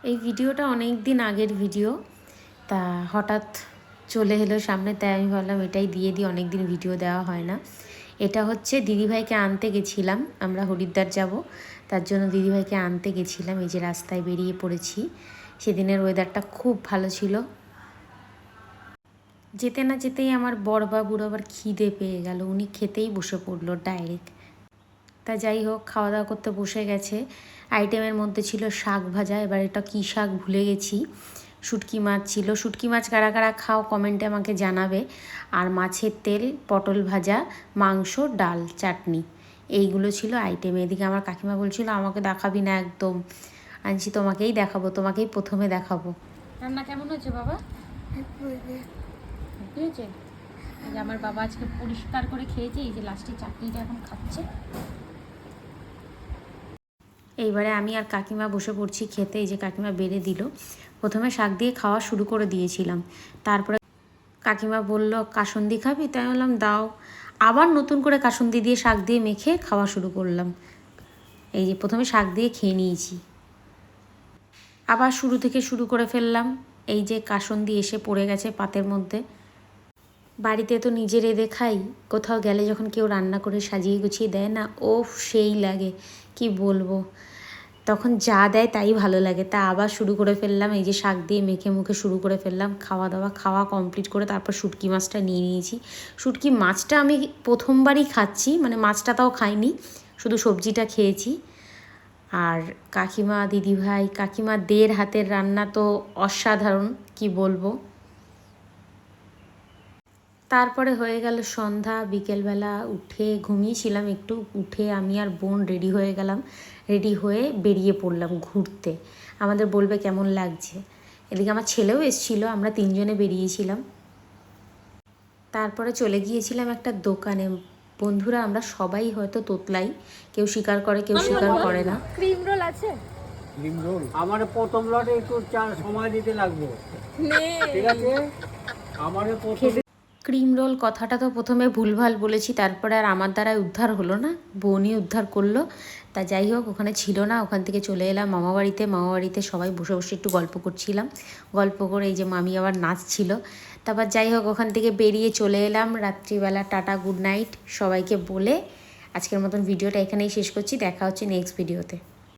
এই ভিডিওটা অনেক দিন আগের ভিডিও, তা হঠাৎ চলে এলো সামনে, তাই আমি ভাবলাম এটাই দিয়ে দিই, অনেক দিন ভিডিও দেওয়া হয় না। এটা হচ্ছে দিদিভাইকে আনতে গেছিলাম, আমরা হরিদ্বার যাব, তার জন্য দিদিভাইকে আনতে গেছিলাম। এই যে রাস্তায় বেরিয়ে পড়েছি। সেদিনের ওয়েদারটা খুব ভালো ছিল। যেতে না যেতেই আমার বড়বাবুর আবার খিদে পেয়ে গেল, উনি খেতেই বসে পড়লো ডাইরেক্ট। তা যাই হোক, খাওয়া দাওয়া করতে বসে গেছে। আইটেমের মধ্যে ছিল শাক ভাজা, এবার এটা কী শাক ভুলে গেছি। শুটকি মাছ ছিল, শুটকি মাছ কারা কারা খাও কমেন্টে আমাকে জানাবে। আর মাছের তেল, পটল ভাজা, মাংস, ডাল, চাটনি, এইগুলো ছিল আইটেম। এদিকে আমার কাকিমা বলছিল আমাকে দেখাবি না একদম, আনছি তোমাকেই দেখাবো, তোমাকেই প্রথমে দেখাবো। রান্না কেমন হয়েছে বাবা? হয়েছে। এই যে আমার বাবা আজকে পরিষ্কার করে খেয়েছে, এই যে লাস্টে চাটনিটা এখন খাচ্ছে। এইবারে আমি আর কাকিমা বসে পড়ছি খেতে। এই যে কাকিমা বেড়ে দিল। প্রথমে শাক দিয়ে খাওয়া শুরু করে দিয়েছিলাম, তারপরে কাকিমা বলল কাসুন্দি খাবি, তাই বললাম দাও। আবার নতুন করে কাসুন্দি দিয়ে শাক দিয়ে মেখে খাওয়া শুরু করলাম। এই যে প্রথমে শাক দিয়ে খেয়ে নিয়েছি, আবার শুরু থেকে শুরু করে ফেললাম। এই যে কাসুন্দি এসে পড়ে গেছে পাতের মধ্যে। বাড়িতে তো নিজে রেঁধে খাই, কোথাও গেলে যখন কেউ রান্না করে সাজিয়ে গুছিয়ে দেয় না, ও সেই লাগে কি বলবো, তখন যা দেয় তাই ভালো লাগে। তা আবার শুরু করে ফেললাম, এই যে শাক দিয়ে মেখে মুখে শুরু করে ফেললাম খাওয়া দাওয়া। খাওয়া কমপ্লিট করে তারপর শুটকি মাছটা নিয়ে নিয়েছি। শুটকি মাছটা আমি প্রথমবারই খাচ্ছি, মানে মাছটা তাও খাইনি, শুধু সবজিটা খেয়েছি। আর কাকিমা, দিদিভাই, কাকিমাদের হাতের রান্না তো অসাধারণ, কি বলবো। তারপরে হয়ে গেল সন্ধ্যা। বিকেলবেলা উঠে ঘুমিয়েছিলাম একটু, উঠে আমি আর বোন রেডি হয়ে গেলাম। রেডি হয়ে বেরিয়ে পড়লাম ঘুরতে, আমাদের বলবে কেমন লাগছে। এদিকে আমার ছেলেও এসেছিলো, আমরা তিনজনে বেরিয়েছিলাম। তারপরে চলে গিয়েছিলাম একটা দোকানে। বন্ধুরা আমরা সবাই হয়তো তোতলাই, কেউ স্বীকার করে কেউ স্বীকার করে না। ক্রিম রোল আছে? ক্রিম রোল আমার প্রথম লটে একটু সময় দিতে লাগবে, ঠিক আছে? আমার ক্রিম রোল কথাটা তো প্রথমে ভুলভাল বলেছি, তারপরে আর আমার দ্বারাই উদ্ধার হলো না, বোনই উদ্ধার করলো। তা যাই হোক, ওখানে ছিল না, ওখান থেকে চলে এলাম মামাবাড়িতে। মামাবাড়িতে সবাই বসে বসে একটু গল্প করছিলাম। গল্প করে এই যে মামি আবার নাচছিল। তারপর যাই হোক, ওখান থেকে বেরিয়ে চলে এলাম রাত্রিবেলা। টাটা, গুড নাইট সবাইকে বলে আজকের মতন ভিডিওটা এখানেই শেষ করছি। দেখা হচ্ছে নেক্সট ভিডিওতে।